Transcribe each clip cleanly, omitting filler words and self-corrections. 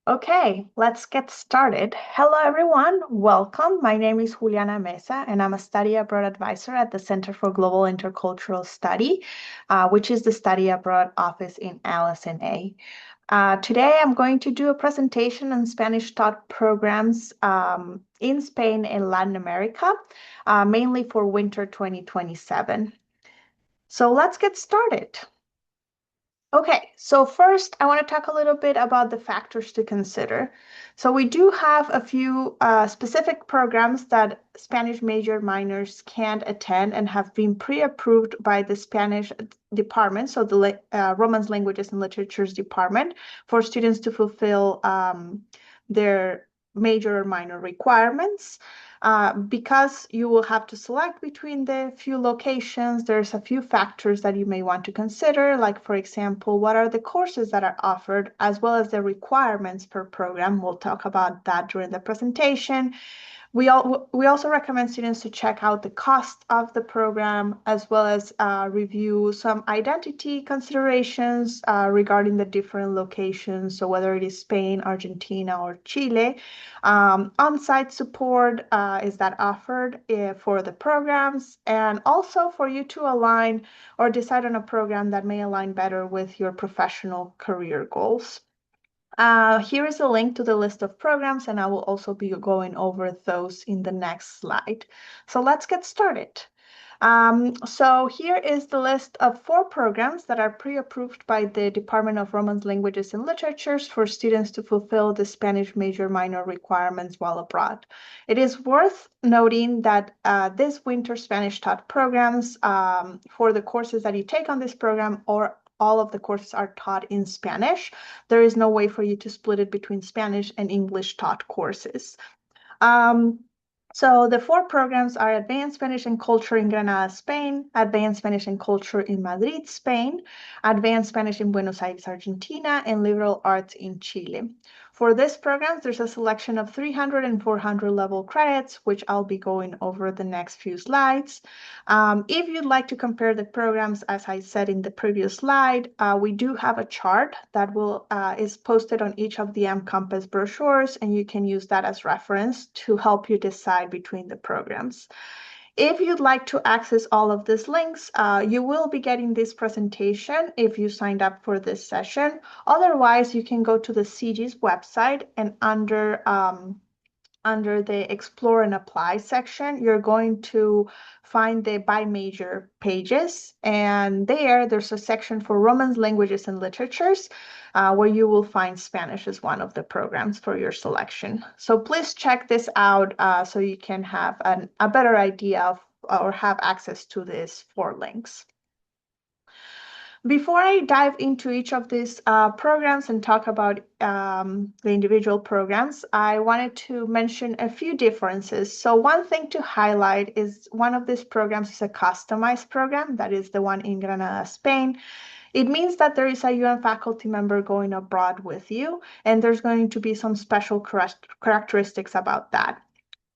Okay, let's get started. Hello, everyone. Welcome. My name is Juliana Mesa, and I'm a study abroad advisor at the Center for Global Intercultural Study, which is the study abroad office in LSNA. Today, I'm going to do a presentation on Spanish taught programs in Spain and Latin America, mainly for winter 2027. So let's get started. Okay, so first I want to talk a little bit about the factors to consider. So we do have a few specific programs that Spanish major minors can't attend and have been pre-approved by the Spanish department, so the Romance Languages and Literatures department, for students to fulfill their major or minor requirements. Because you will have to select between the few locations, there's a few factors that you may want to consider, like, for example, what are the courses that are offered, as well as the requirements per program. We'll talk about that during the presentation. We also recommend students to check out the cost of the program, as well as review some identity considerations regarding the different locations. So whether it is Spain, Argentina, or Chile, on-site support is that offered for the programs, and also for you to align or decide on a program that may align better with your professional career goals. Here is a link to the list of programs, and I will also be going over those in the next slide. So let's get started. So here is the list of 4 programs that are pre-approved by the Department of Romance Languages and Literatures for students to fulfill the Spanish major minor requirements while abroad. It is worth noting that this winter Spanish taught programs for the courses that you take on this program, or all of the courses, are taught in Spanish. There is no way for you to split it between Spanish and English taught courses. So the 4 programs are Advanced Spanish and Culture in Granada, Spain, Advanced Spanish and Culture in Madrid, Spain, Advanced Spanish in Buenos Aires, Argentina, and Liberal Arts in Chile. For these programs, there's a selection of 300 and 400 level credits, which I'll be going over the next few slides. If you'd like to compare the programs, as I said in the previous slide, we do have a chart that is posted on each of the mCompass brochures, and you can use that as reference to help you decide between the programs. If you'd like to access all of these links, you will be getting this presentation if you signed up for this session. Otherwise, you can go to the CGIS website, and under the Explore and Apply section, you're going to find the by major pages. And there's a section for Romance Languages and Literatures, where you will find Spanish as one of the programs for your selection. So please check this out so you can have a better idea of or have access to these 4 links. Before I dive into each of these programs and talk about the individual programs, I wanted to mention a few differences. So one thing to highlight is one of these programs is a customized program, that is the one in Granada, Spain. It means that there is a UN faculty member going abroad with you, and there's going to be some special characteristics about that.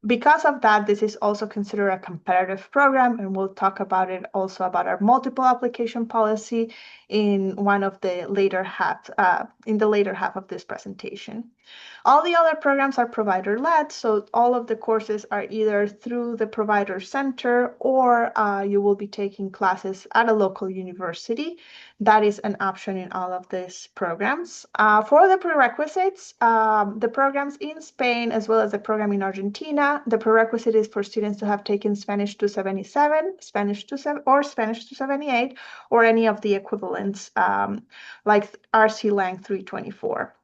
Because of that, this is also considered a competitive program, and we'll talk about it also about our multiple application policy in one of the later half of this presentation. All the other programs are provider-led, so all of the courses are either through the provider center, or you will be taking classes at a local university. That is an option in all of these programs. For the prerequisites, the programs in Spain, as well as the program in Argentina, the prerequisite is for students to have taken Spanish 277, Spanish 278, or any of the equivalents, like RC Lang 324.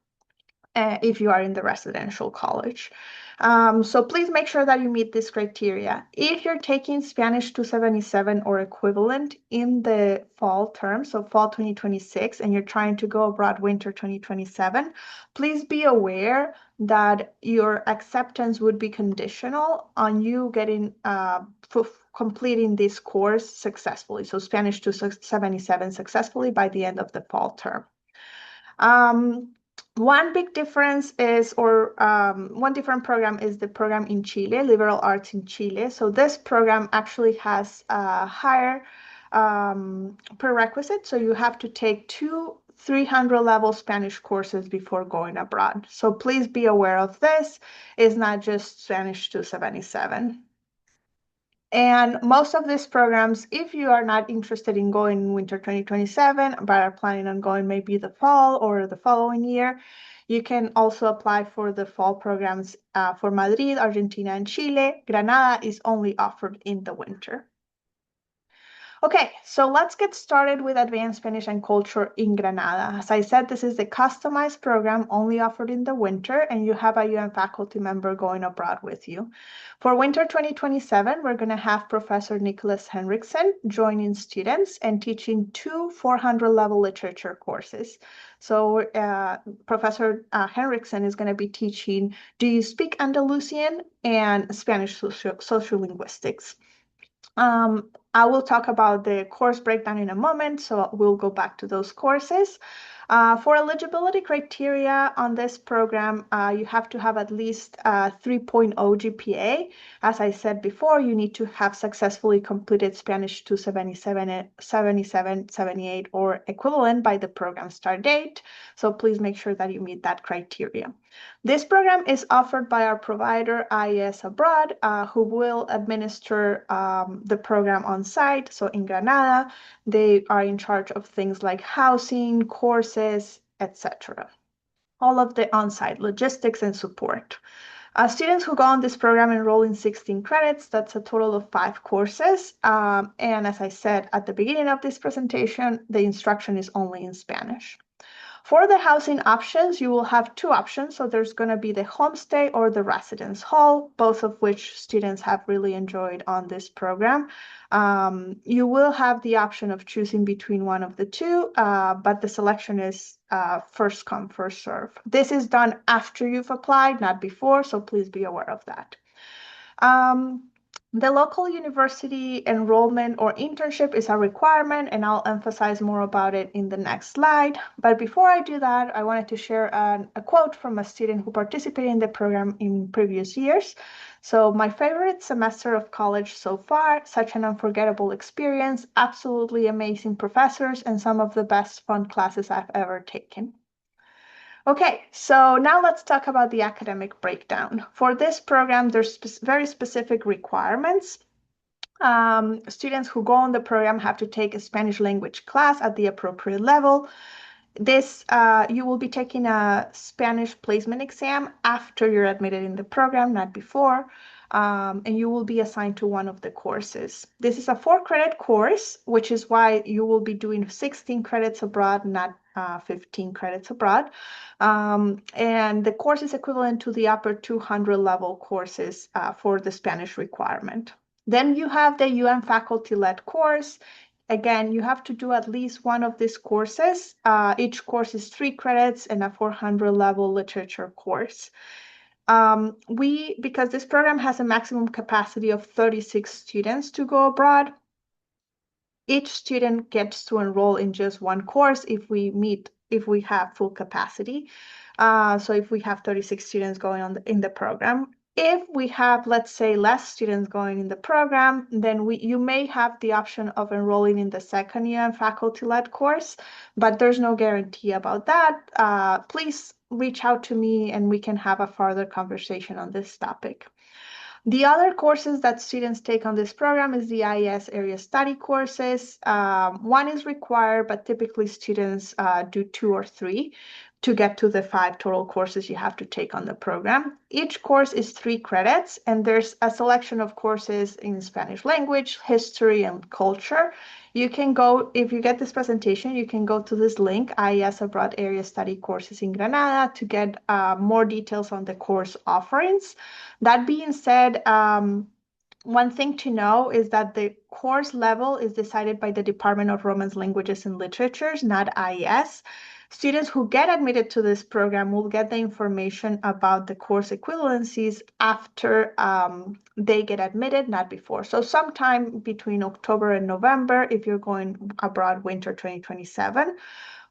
If you are in the residential college. So please make sure that you meet this criteria. If you're taking Spanish 277 or equivalent in the fall term, so fall 2026, and you're trying to go abroad winter 2027, please be aware that your acceptance would be conditional on you getting completing this course successfully. So Spanish 277 successfully by the end of the fall term. One big difference is, one different program is the program in Chile, Liberal Arts in Chile. So this program actually has a higher prerequisite. So you have to take 2 300 level Spanish courses before going abroad. So please be aware of this. It's not just Spanish 277. And most of these programs, if you are not interested in going in winter 2027, but are planning on going maybe the fall or the following year, you can also apply for the fall programs for Madrid, Argentina, and Chile. Granada is only offered in the winter. Okay, so let's get started with Advanced Spanish and Culture in Granada. As I said, this is the customized program only offered in the winter, and you have a UN faculty member going abroad with you. For winter 2027, we're going to have Professor Nicholas Henriksen joining students and teaching two 400 level literature courses. So Professor Henriksen is going to be teaching Do You Speak Andalusian and Spanish Sociolinguistics. I will talk about the course breakdown in a moment, so we'll go back to those courses. For eligibility criteria on this program, you have to have at least 3.0 GPA. As I said before, you need to have successfully completed Spanish 277, 77, 78, or equivalent by the program start date. So please make sure that you meet that criteria. This program is offered by our provider, IES Abroad, who will administer the program on site. So in Granada, they are in charge of things like housing, courses, etc. All of the on-site logistics and support. Students who go on this program enroll in 16 credits. That's a total of 5 courses. And as I said at the beginning of this presentation, the instruction is only in Spanish. For the housing options, you will have 2 options. So there's going to be the homestay or the residence hall, both of which students have really enjoyed on this program. You will have the option of choosing between one of the 2, but the selection is first come, first serve. This is done after you've applied, not before, so please be aware of that. The local university enrollment or internship is a requirement, and I'll emphasize more about it in the next slide. But before I do that, I wanted to share a quote from a student who participated in the program in previous years. So, my favorite semester of college so far, such an unforgettable experience, absolutely amazing professors, and some of the best fun classes I've ever taken. Okay, so now let's talk about the academic breakdown. For this program, there's very specific requirements. Students who go on the program have to take a Spanish language class at the appropriate level. You will be taking a Spanish placement exam after you're admitted in the program, not before. And you will be assigned to one of the courses. This is a 4-credit course, which is why you will be doing 16 credits abroad, not 15 credits abroad. And the course is equivalent to the upper 200 level courses for the Spanish requirement. Then you have the UN faculty-led course. Again, you have to do at least one of these courses. Each course is 3 credits and a 400 level literature course. Because this program has a maximum capacity of 36 students to go abroad, each student gets to enroll in just one course if we have full capacity. So if we have 36 students going on in the program. If we have, let's say, less students going in the program, then you may have the option of enrolling in the second UN faculty-led course, but there's no guarantee about that. Please reach out to me and we can have a further conversation on this topic. The other courses that students take on this program is the IES area study courses. One is required, but typically students do 2 or 3 to get to the 5 total courses you have to take on the program. Each course is 3 credits, and there's a selection of courses in Spanish language, history, and culture. You can go, if you get this presentation, you can go to this link, IES Abroad Area Study Courses in Granada, to get more details on the course offerings. That being said, one thing to know is that the course level is decided by the Department of Romance Languages and Literatures, not IES. Students who get admitted to this program will get the information about the course equivalencies after they get admitted, not before. So sometime between October and November, if you're going abroad winter 2027.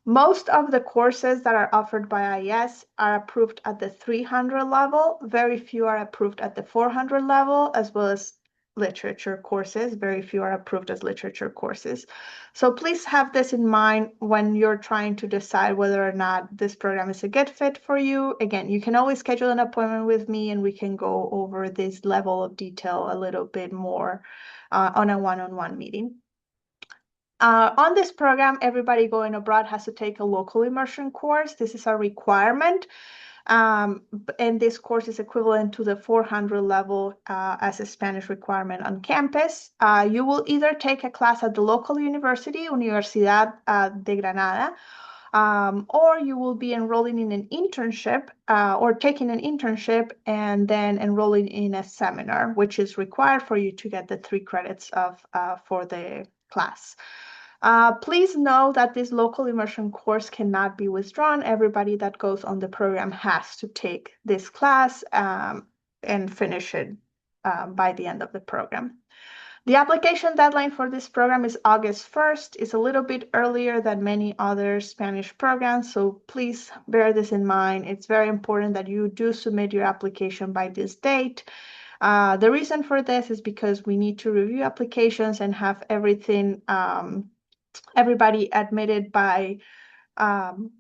Most of the courses that are offered by IES are approved at the 300 level. Very few are approved at the 400 level, as well as literature courses. Very few are approved as literature courses. So please have this in mind when you're trying to decide whether or not this program is a good fit for you. Again, you can always schedule an appointment with me and we can go over this level of detail a little bit more on a one-on-one meeting. On this program, everybody going abroad has to take a local immersion course. This is a requirement. And this course is equivalent to the 400 level as a Spanish requirement on campus. You will either take a class at the local university, Universidad de Granada, or you will be enrolling in an internship or taking an internship and then enrolling in a seminar, which is required for you to get the 3 credits for the class. Please know that this local immersion course cannot be withdrawn. Everybody that goes on the program has to take this class and finish it by the end of the program. The application deadline for this program is August 1st. It's a little bit earlier than many other Spanish programs, so please bear this in mind. It's very important that you do submit your application by this date. The reason for this is because we need to review applications and have everybody admitted by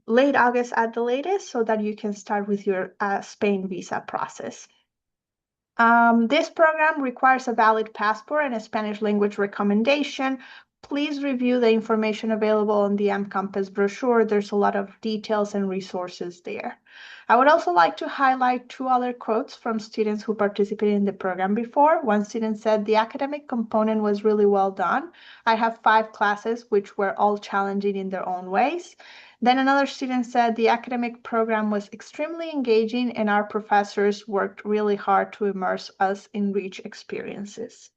late August at the latest so that you can start with your Spain visa process. This program requires a valid passport and a Spanish language recommendation. Please review the information available on the mCampus brochure. There's a lot of details and resources there. I would also like to highlight 2 other quotes from students who participated in the program before. One student said, "The academic component was really well done. I have 5 classes which were all challenging in their own ways." Then another student said, "The academic program was extremely engaging and our professors worked really hard to immerse us in rich experiences."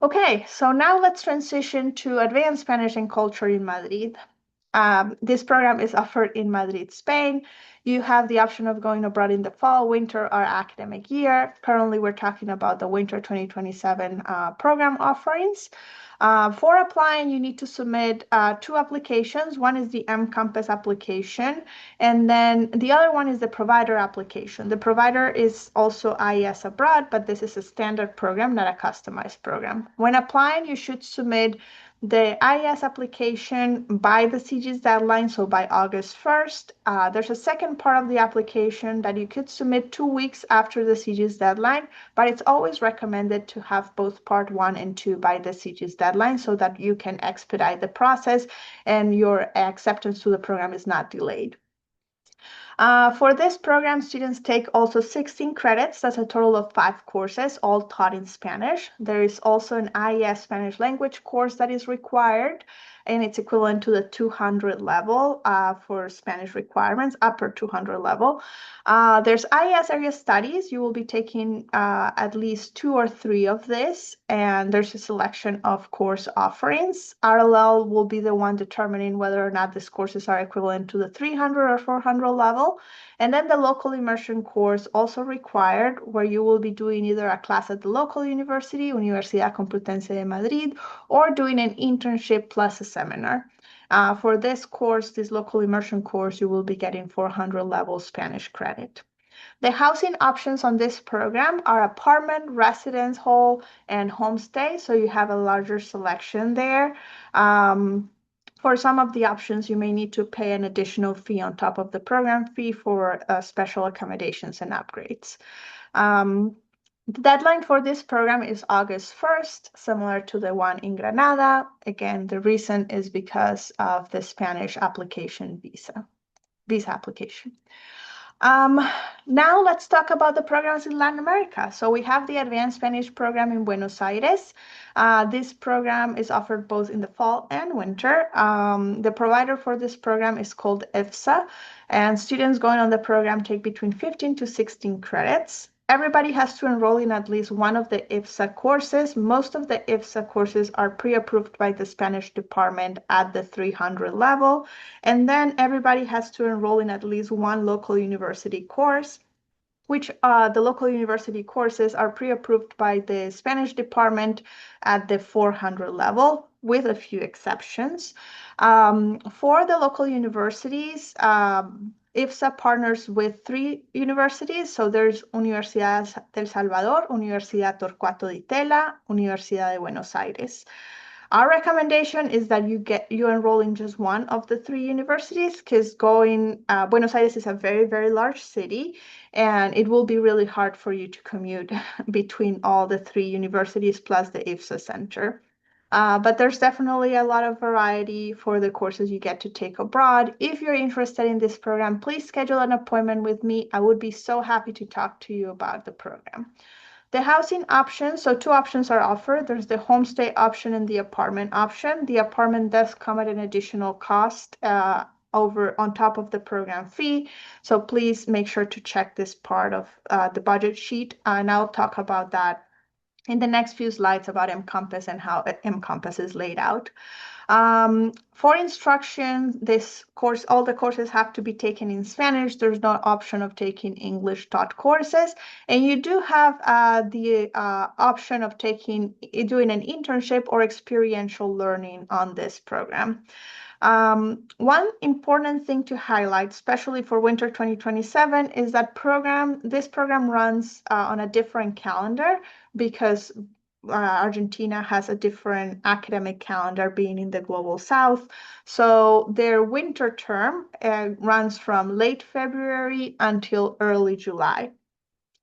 Okay, so now let's transition to Advanced Spanish and Culture in Madrid. This program is offered in Madrid, Spain. You have the option of going abroad in the fall, winter, or academic year. Currently, we're talking about the winter 2027 program offerings. For applying, you need to submit 2 applications. One is the mCampus application, and then the other one is the provider application. The provider is also IES abroad, but this is a standard program, not a customized program. When applying, you should submit the IES application by the CGIS deadline, so by August 1st. There's a second part of the application that you could submit 2 weeks after the CGIS deadline, but it's always recommended to have both part 1 and 2 by the CGIS deadline so that you can expedite the process and your acceptance to the program is not delayed. For this program, students take also 16 credits. That's a total of 5 courses, all taught in Spanish. There is also an IES Spanish language course that is required, and it's equivalent to the 200 level for Spanish requirements, upper 200 level. There's IES area studies. You will be taking at least 2 or 3 of this, and there's a selection of course offerings. RLL will be the one determining whether or not these courses are equivalent to the 300 or 400 level. And then the local immersion course also required, where you will be doing either a class at the local university, Universidad Complutense de Madrid, or doing an internship plus a seminar. For this course, this local immersion course, you will be getting 400 level Spanish credit. The housing options on this program are apartment, residence hall, and homestay, so you have a larger selection there. For some of the options, you may need to pay an additional fee on top of the program fee for special accommodations and upgrades. The deadline for this program is August 1st, similar to the one in Granada. Again, the reason is because of the Spanish application visa application. Now let's talk about the programs in Latin America. So we have the Advanced Spanish program in Buenos Aires. This program is offered both in the fall and winter. The provider for this program is called IFSA, and students going on the program take between 15 to 16 credits. Everybody has to enroll in at least one of the IFSA courses. Most of the IFSA courses are pre-approved by the Spanish department at the 300 level. And then everybody has to enroll in at least one local university course, which the local university courses are pre-approved by the Spanish department at the 400 level, with a few exceptions. For the local universities, IFSA partners with 3 universities. So there's Universidad del Salvador, Universidad Torcuato Di Tella, Universidad de Buenos Aires. Our recommendation is that you enroll in just one of the 3 universities, because Buenos Aires is a very, very large city, and it will be really hard for you to commute between all the 3 universities plus the IFSA center. But there's definitely a lot of variety for the courses you get to take abroad. If you're interested in this program, please schedule an appointment with me. I would be so happy to talk to you about the program. The housing options, so 2 options are offered. There's the homestay option and the apartment option. The apartment does come at an additional cost over on top of the program fee. So please make sure to check this part of the budget sheet. And I'll talk about that in the next few slides about mCompass and how mCompass is laid out. For instruction, all the courses have to be taken in Spanish. There's no option of taking English taught courses. And you do have the option of doing an internship or experiential learning on this program. One important thing to highlight, especially for winter 2027, is that this program runs on a different calendar, because Argentina has a different academic calendar, being in the global south. So their winter term runs from late February until early July.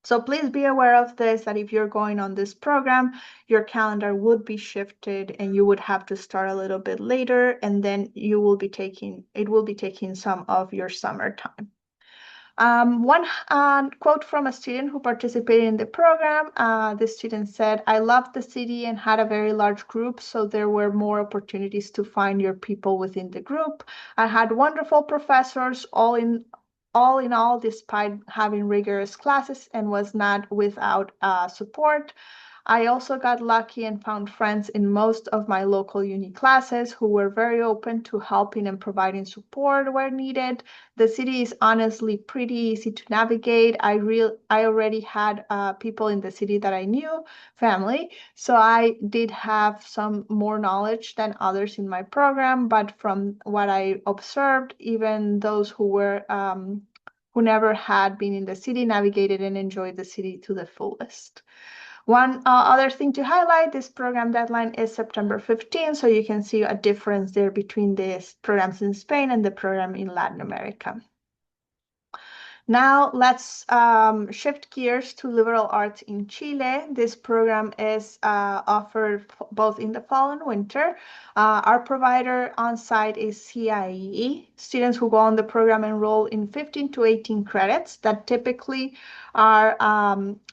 So please be aware of this, that if you're going on this program, your calendar would be shifted and you would have to start a little bit later, and then it will be taking some of your summertime. One quote from a student who participated in the program, the student said, "I loved the city and had a very large group, so there were more opportunities to find your people within the group. I had wonderful professors, all in all, despite having rigorous classes, and was not without support. I also got lucky and found friends in most of my local uni classes who were very open to helping and providing support where needed. The city is honestly pretty easy to navigate. I already had people in the city that I knew, family, so I did have some more knowledge than others in my program. But from what I observed, even those who never had been in the city navigated and enjoyed the city to the fullest." One other thing to highlight, this program deadline is September 15, so you can see a difference there between these programs in Spain and the program in Latin America. Now let's shift gears to liberal arts in Chile. This program is offered both in the fall and winter. Our provider on site is CGIS. Students who go on the program enroll in 15 to 18 credits that typically are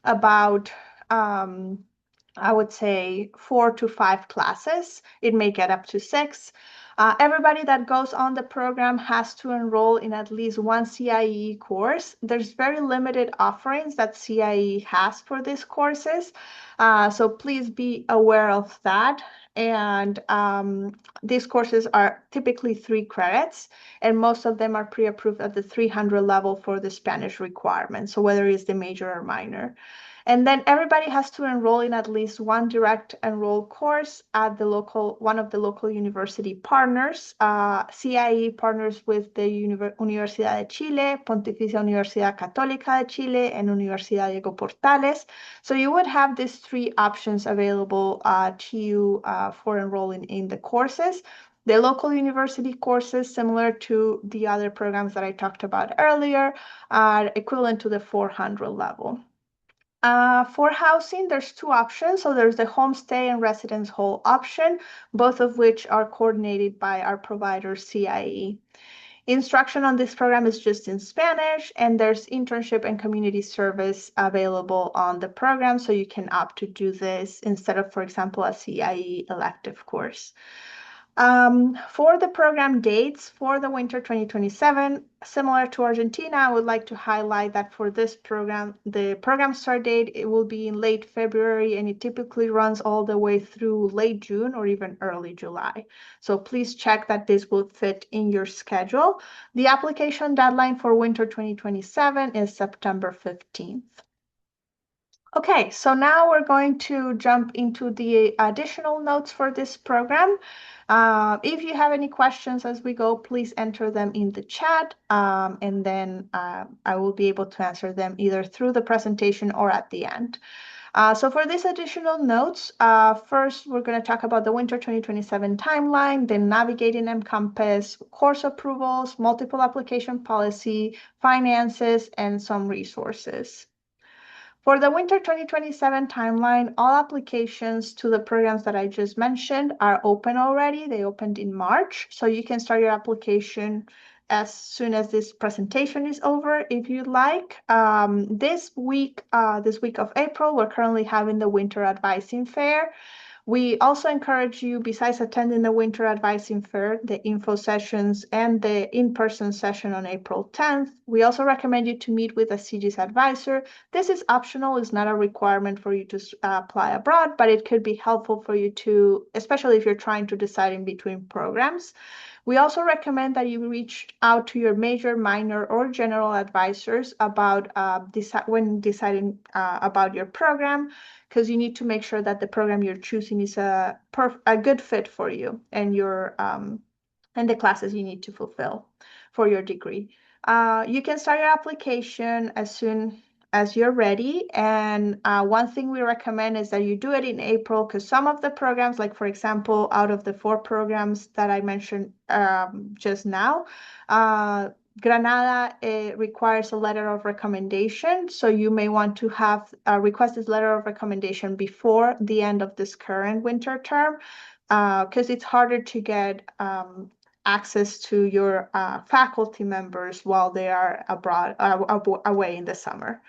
about I would say 4 to 5 classes. It may get up to 6. Everybody that goes on the program has to enroll in at least one CIE course. There's very limited offerings that CIE has for these courses, so please be aware of that. And these courses are typically 3 credits, and most of them are pre-approved at the 300 level for the Spanish requirement, so whether it's the major or minor. And then everybody has to enroll in at least one direct enroll course at one of the local university partners. CIE partners with the Universidad de Chile, Pontificia Universidad Católica de Chile, and Universidad Diego Portales. So you would have these 3 options available to you for enrolling in the courses. The local university courses, similar to the other programs that I talked about earlier, are equivalent to the 400 level. For housing, there's 2 options. So there's the homestay and residence hall option, both of which are coordinated by our provider, CIE. Instruction on this program is just in Spanish, and there's internship and community service available on the program, so you can opt to do this instead of, for example, a CIE elective course. For the program dates for the winter 2027, similar to Argentina, I would like to highlight that for this program, the program start date, it will be in late February, and it typically runs all the way through late June or even early July. So please check that this will fit in your schedule. The application deadline for winter 2027 is September 15th. Okay, so now we're going to jump into the additional notes for this program. If you have any questions as we go, please enter them in the chat, and then I will be able to answer them either through the presentation or at the end. So for these additional notes, first we're going to talk about the Winter 2027 timeline, then navigating Encompass, course approvals, multiple application policy, finances, and some resources. For the winter 2027 timeline, all applications to the programs that I just mentioned are open already. They opened in March, so you can start your application as soon as this presentation is over if you'd like. This week of April, we're currently having the Winter Advising Fair. We also encourage you, besides attending the Winter Advising Fair, the info sessions, and the in-person session on April 10th, we also recommend you to meet with a CGIS advisor. This is optional, it's not a requirement for you to apply abroad, but it could be helpful for you to, especially if you're trying to decide in between programs. We also recommend that you reach out to your major, minor, or general advisors about when deciding about your program, because you need to make sure that the program you're choosing is a good fit for you and your and the classes you need to fulfill for your degree. You can start your application as soon as you're ready. And one thing we recommend is that you do it in April, because some of the programs, like for example, out of the 4 programs that I mentioned just now, Granada requires a letter of recommendation. So you may want to have request this letter of recommendation before the end of this current winter term, because it's harder to get access to your faculty members while they are abroad, away in the summer.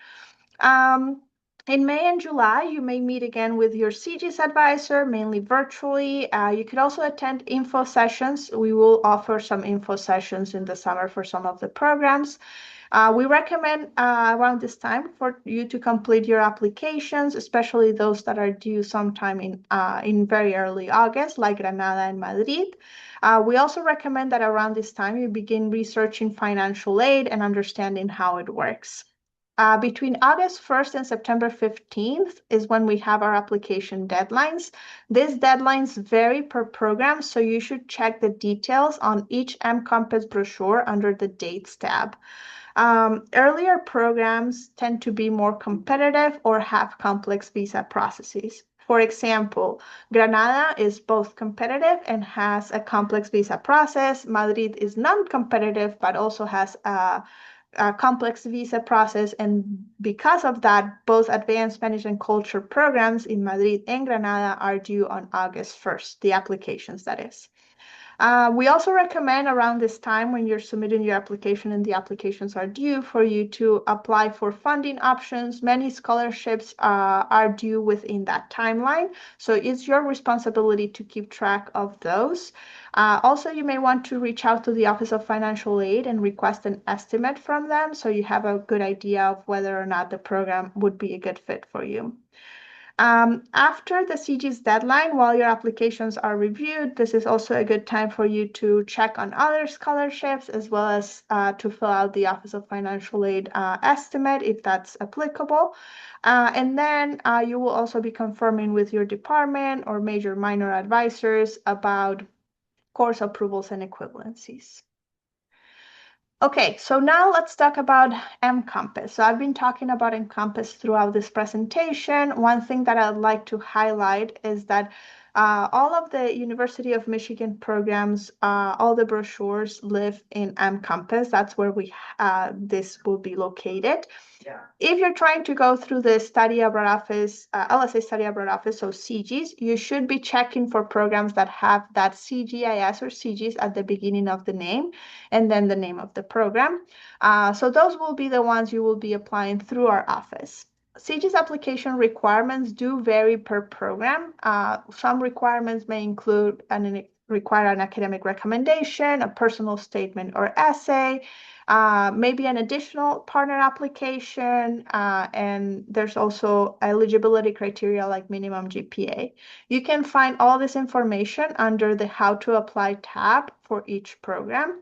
In May and July, you may meet again with your CGIS advisor, mainly virtually. You could also attend info sessions. We will offer some info sessions in the summer for some of the programs. We recommend around this time for you to complete your applications, especially those that are due sometime in very early August, like Granada and Madrid. We also recommend that around this time you begin researching financial aid and understanding how it works. Between August 1st and September 15th is when we have our application deadlines. These deadlines vary per program, so you should check the details on each MCompass brochure under the Dates tab. Earlier programs tend to be more competitive or have complex visa processes. For example, Granada is both competitive and has a complex visa process. Madrid is non-competitive, but also has a complex visa process. And because of that, both advanced Spanish and culture programs in Madrid and Granada are due on August 1st, the applications, that is. We also recommend around this time when you're submitting your application and the applications are due for you to apply for funding options. Many scholarships are due within that timeline, so it's your responsibility to keep track of those. Also, you may want to reach out to the Office of Financial Aid and request an estimate from them so you have a good idea of whether or not the program would be a good fit for you. After the CG's deadline, while your applications are reviewed, this is also a good time for you to check on other scholarships, as well as to fill out the Office of Financial Aid estimate if that's applicable. And then you will also be confirming with your department or major minor advisors about course approvals and equivalencies. Okay, so now let's talk about Encompass. So I've been talking about Encompass throughout this presentation. One thing that I'd like to highlight is that all of the University of Michigan programs, all the brochures live in Encompass. That's where this will be located. Yeah. If you're trying to go through the Study Abroad Office, LSA Study Abroad Office, so CGIS, you should be checking for programs that have that CGIS or CGIS at the beginning of the name, and then the name of the program. So those will be the ones you will be applying through our office. CGIS application requirements do vary per program. Some requirements may include require an academic recommendation, a personal statement or essay, maybe an additional partner application, and there's also eligibility criteria like minimum GPA. You can find all this information under the How to Apply tab for each program.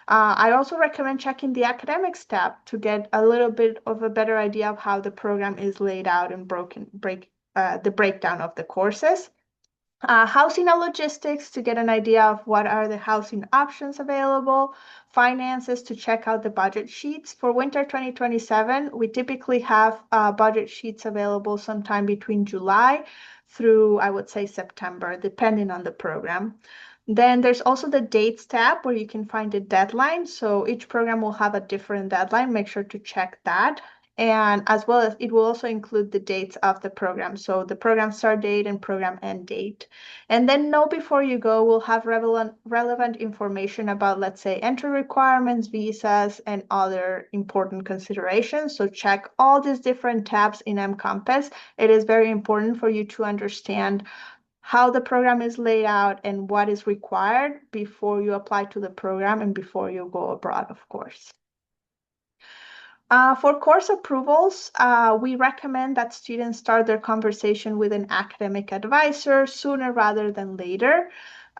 I also recommend checking the academics tab to get a little bit of a better idea of how the program is laid out and the breakdown of the courses. Housing and logistics to get an idea of what are the housing options available, finances to check out the budget sheets. For winter 2027, we typically have budget sheets available sometime between July through, I would say, September, depending on the program. Then there's also the dates tab where you can find a deadline. So each program will have a different deadline. Make sure to check that. And as well as it will also include the dates of the program. So the program start date and program end date. And then know before you go, we'll have relevant information about, let's say, entry requirements, visas, and other important considerations. So check all these different tabs in mCompass. It is very important for you to understand how the program is laid out and what is required before you apply to the program and before you go abroad, of course. For course approvals, we recommend that students start their conversation with an academic advisor sooner rather than later.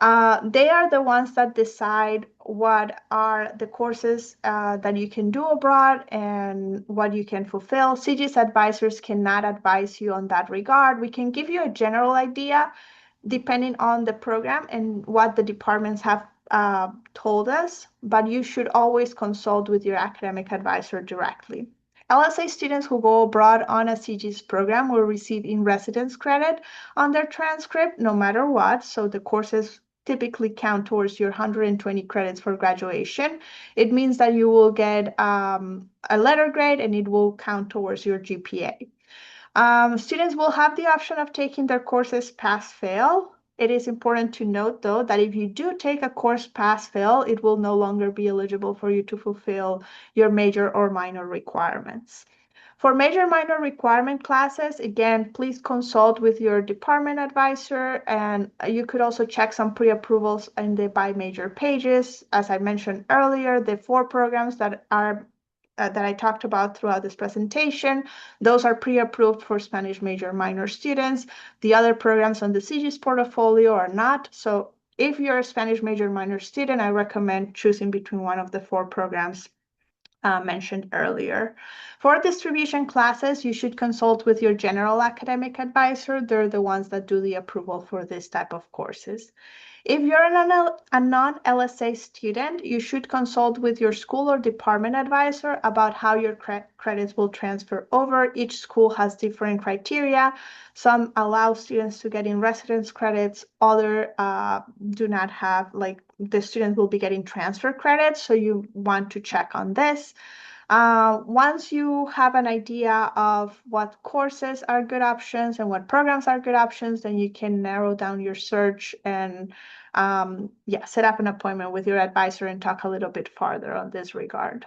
They are the ones that decide what are the courses that you can do abroad and what you can fulfill. CGIS advisors cannot advise you on that regard. We can give you a general idea depending on the program and what the departments have told us, but you should always consult with your academic advisor directly. LSA students who go abroad on a CGIS program will receive in-residence credit on their transcript no matter what, so the courses typically count towards your 120 credits for graduation. It means that you will get a letter grade and it will count towards your GPA. Students will have the option of taking their courses pass-fail. It is important to note, though, that if you do take a course pass-fail, it will no longer be eligible for you to fulfill your major or minor requirements. For major minor requirement classes, again, please consult with your department advisor, and you could also check some pre-approvals in the by major pages. As I mentioned earlier, the 4 programs that I talked about throughout this presentation. Those are pre-approved for Spanish major minor students. The other programs on the CGIS portfolio are not. So if you're a Spanish major minor student, I recommend choosing between one of the 4 programs mentioned earlier. For distribution classes, you should consult with your general academic advisor. They're the ones that do the approval for this type of courses. If you're a non-LSA student, you should consult with your school or department advisor about how your credits will transfer over. Each school has different criteria. Some allow students to get in residence credits, other do not have, like the student will be getting transfer credits, so you want to check on this. Once you have an idea of what courses are good options and what programs are good options, then you can narrow down your search and set up an appointment with your advisor and talk a little bit farther on this regard.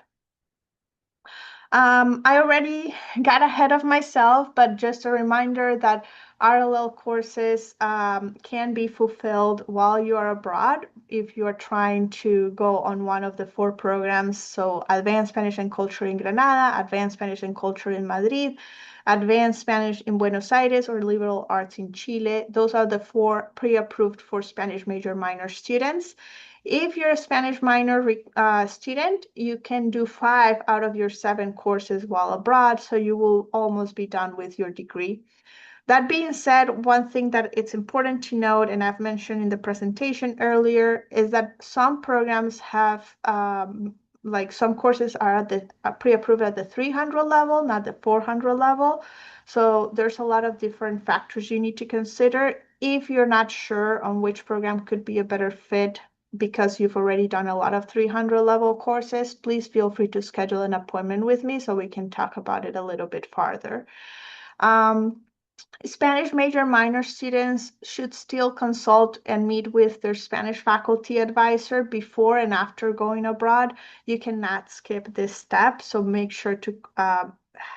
I already got ahead of myself, but just a reminder that RLL courses can be fulfilled while you are abroad if you are trying to go on one of the 4 programs. So Advanced Spanish and Culture in Granada, Advanced Spanish and Culture in Madrid, Advanced Spanish in Buenos Aires, or Liberal Arts in Chile. Those are the 4 pre-approved for Spanish major minor students. If you're a Spanish minor student, you can do 5 out of your 7 courses while abroad, so you will almost be done with your degree. That being said, one thing that it's important to note, and I've mentioned in the presentation earlier, is that some programs have, like some courses are at the pre-approved at the 300 level, not the 400 level. So there's a lot of different factors you need to consider. If you're not sure on which program could be a better fit because you've already done a lot of 300 level courses, please feel free to schedule an appointment with me so we can talk about it a little bit farther. Spanish major minor students should still consult and meet with their Spanish faculty advisor before and after going abroad. You cannot skip this step, so make sure to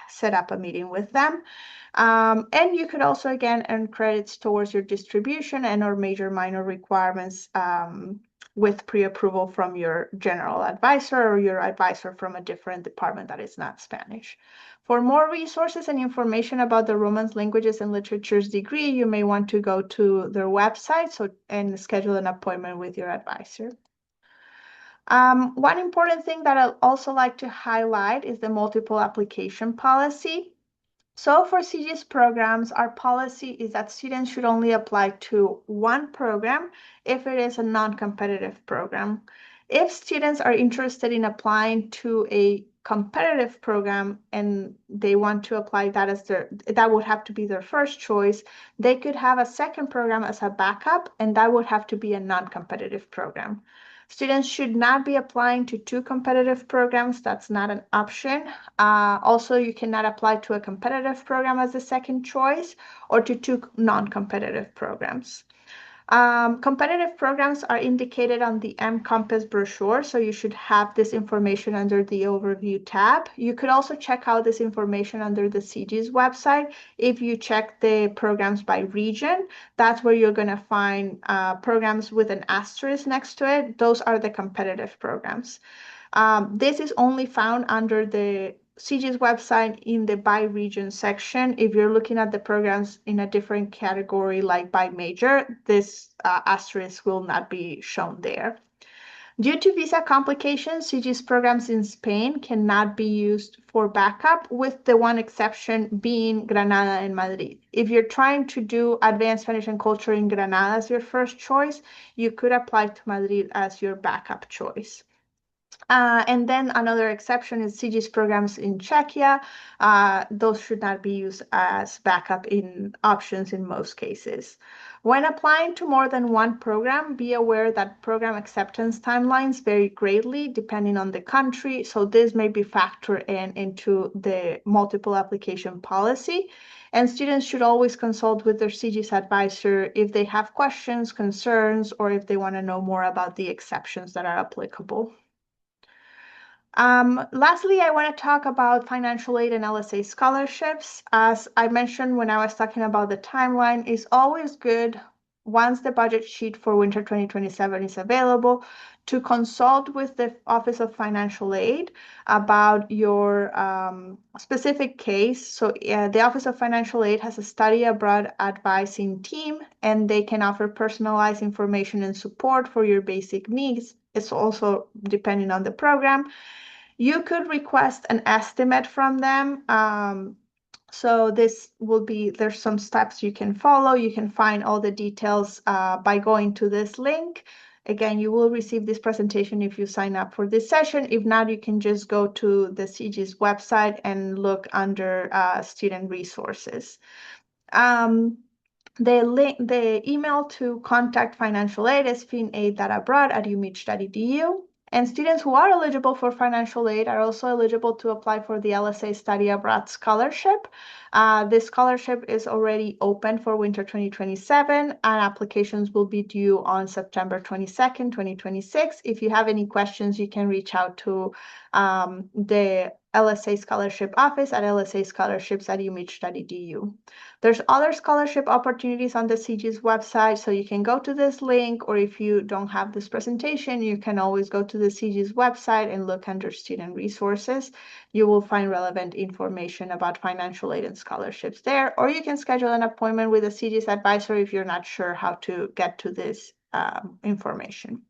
set up a meeting with them. And you could also, again, earn credits towards your distribution and or major minor requirements with pre-approval from your general advisor or your advisor from a different department that is not Spanish. For more resources and information about the Romance Languages and Literatures degree, you may want to go to their website and schedule an appointment with your advisor. One important thing that I'd also like to highlight is the multiple application policy. So for CGIS programs, our policy is that students should only apply to one program if it is a non-competitive program. If students are interested in applying to a competitive program and they want to apply that as that would have to be their first choice, they could have a second program as a backup, and that would have to be a non-competitive program. Students should not be applying to two competitive programs. That's not an option. Also, you cannot apply to a competitive program as a second choice or to two non-competitive programs. Competitive programs are indicated on the M-Compass brochure, so you should have this information under the Overview tab. You could also check out this information under the CGIS website. If you check the programs by region, that's where you're going to find programs with an asterisk next to it. Those are the competitive programs. This is only found under the CG's website in the by region section. If you're looking at the programs in a different category, like by major, this asterisk will not be shown there. Due to visa complications, CG's programs in Spain cannot be used for backup, with the one exception being Granada and Madrid. If you're trying to do advanced Spanish and culture in Granada as your first choice, you could apply to Madrid as your backup choice. And then another exception is CGIS programs in Czechia. Those should not be used as backup in options in most cases. When applying to more than one program, be aware that program acceptance timelines vary greatly depending on the country. So this may be factored into the multiple application policy. And students should always consult with their CGIS advisor if they have questions, concerns, or if they want to know more about the exceptions that are applicable. Lastly, I want to talk about financial aid and LSA scholarships. As I mentioned when I was talking about the timeline, it's always good once the budget sheet for winter 2027 is available to consult with the Office of Financial Aid about your specific case. So the Office of Financial Aid has a study abroad advising team, and they can offer personalized information and support for your basic needs. It's also depending on the program. You could request an estimate from them. So this will be, there's some steps you can follow. You can find all the details by going to this link. Again, you will receive this presentation if you sign up for this session. If not, you can just go to the CG's website and look under student resources. The email to contact financial aid is finaid.abroad@umich.edu. And students who are eligible for financial aid are also eligible to apply for the LSA Study Abroad Scholarship. This scholarship is already open for winter 2027, and applications will be due on September 22nd, 2026. If you have any questions, you can reach out to the LSA Scholarship Office at lsascholarships@umich.edu. There's other scholarship opportunities on the CG's website, so you can go to this link, or if you don't have this presentation, you can always go to the CG's website and look under student resources. You will find relevant information about financial aid and scholarships there, or you can schedule an appointment with a CG's advisor if you're not sure how to get to this information.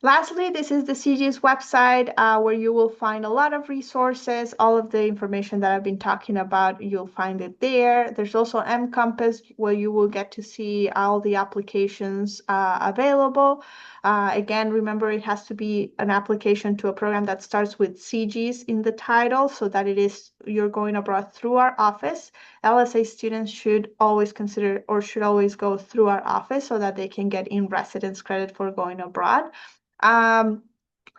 Lastly, this is the CG's website where you will find a lot of resources. All of the information that I've been talking about, you'll find it there. There's also M-Compass where you will get to see all the applications available. Again, remember it has to be an application to a program that starts with CG's in the title, so that it is you're going abroad through our office. LSA students should always consider or should always go through our office so that they can get in residence credit for going abroad.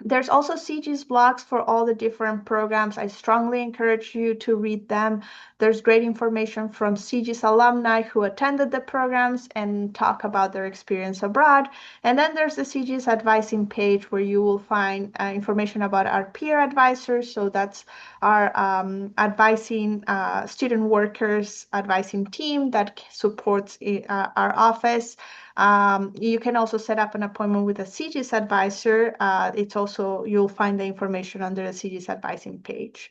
There's also CG's blogs for all the different programs. I strongly encourage you to read them. There's great information from CG's alumni who attended the programs and talk about their experience abroad. And then there's the CG's advising page where you will find information about our peer advisors. So that's our advising student workers advising team that supports our office. You can also set up an appointment with a CGIS advisor. It's also, you'll find the information under the CGIS advising page.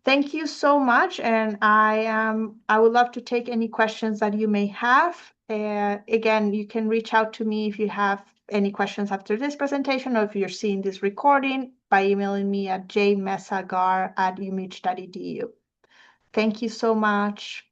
Thank you so much, and I would love to take any questions that you may have. Again, you can reach out to me if you have any questions after this presentation, or if you're seeing this recording, by emailing me at jmesagar@umich.edu. Thank you so much.